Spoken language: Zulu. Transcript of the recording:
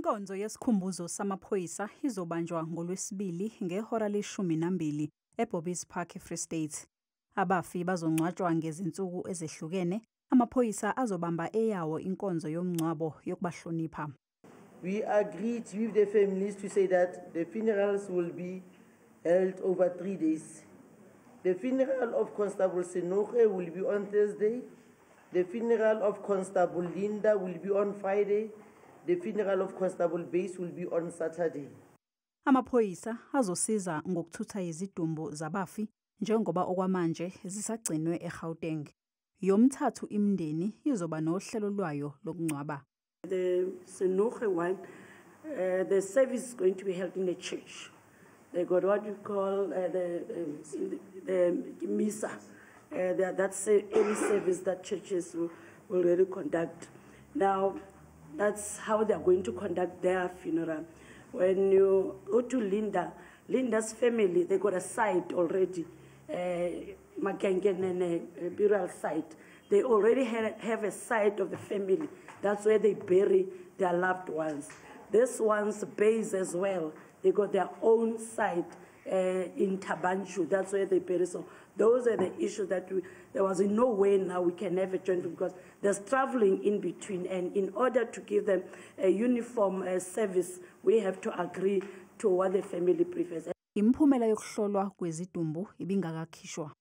Inkonzo yesikhumbuzo samaphoyisa izobanjwa ngoLwesibili ngehora le-12 eBobbies Park eFree State. Abafi bazongcwatshwa ngezinsuku ezehlukene. Amaphoyisa azobamba eyawo inkonzo yomngcwabo yokubahlonipha. We agreed with the families to say that the funerals will be held over 3 days. The funeral of Constable Senoge will be on Thursday. The funeral of Constable Linda will be on Friday. The funeral of Constable Base will be on Saturday. Amaphoyisa azosiza ngokuthutha izidumbu zabafi njengoba okwamanje zisagcinwe eGauteng. Yomthathu imindeni izoba nohlelo lwayo lokungcwaba. The Senoge one, the service is going to be held in the church. They got what we call the Misa. That's any service that churches will really conduct. Now, that's how they're going to conduct their funeral. When you go to Linda's family, they got a site already, Makengen burial site. They already have a site of the family. That's where they bury their loved ones. This one's base as well. They got their own site in Tabanchu. That's where they bury. So those are the issues that there was in no way now we can have a joint because there's traveling in between. And in order to give them a uniform service, we have to agree to what the family prefers. Imiphumela yokuhlolwa kwezidumbu ibingakakhishwa.